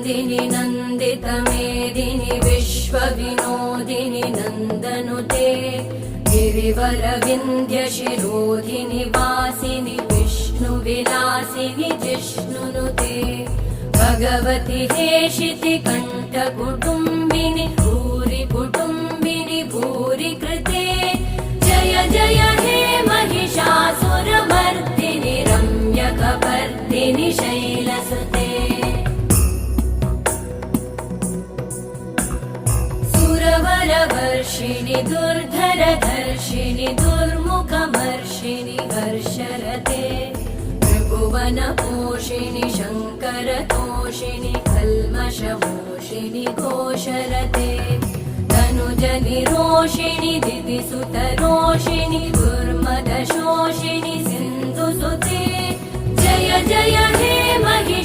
नन्दिनि नन्दितमेदिनि विश्वविनोदिनि नन्दनुते गिरिवरविन्ध्यशिरोधिनि वासिनि विष्णुविलासिनि जिष्णुनुते भगवति हेशिति कण्ठकुटुम्बिनि भूरि कुटुम्बिनि भूरि कृते जय जय हे महिषासुरमर्दिनि रम्यकपर्दिनि शैलसुते सुरवरवर्षिणि दुर्धरधर्षिणि दुर्मुखमर्षिणि हर्षरते त्रिभुवनपोषिणि शङ्करतोषिणि कल्मषमोषिणि घोषरते तनुजनिरोषिणि दिदिसुतरोषिणि दुर्मदशोषिणि सिन्धुसुते जय जय हे महिष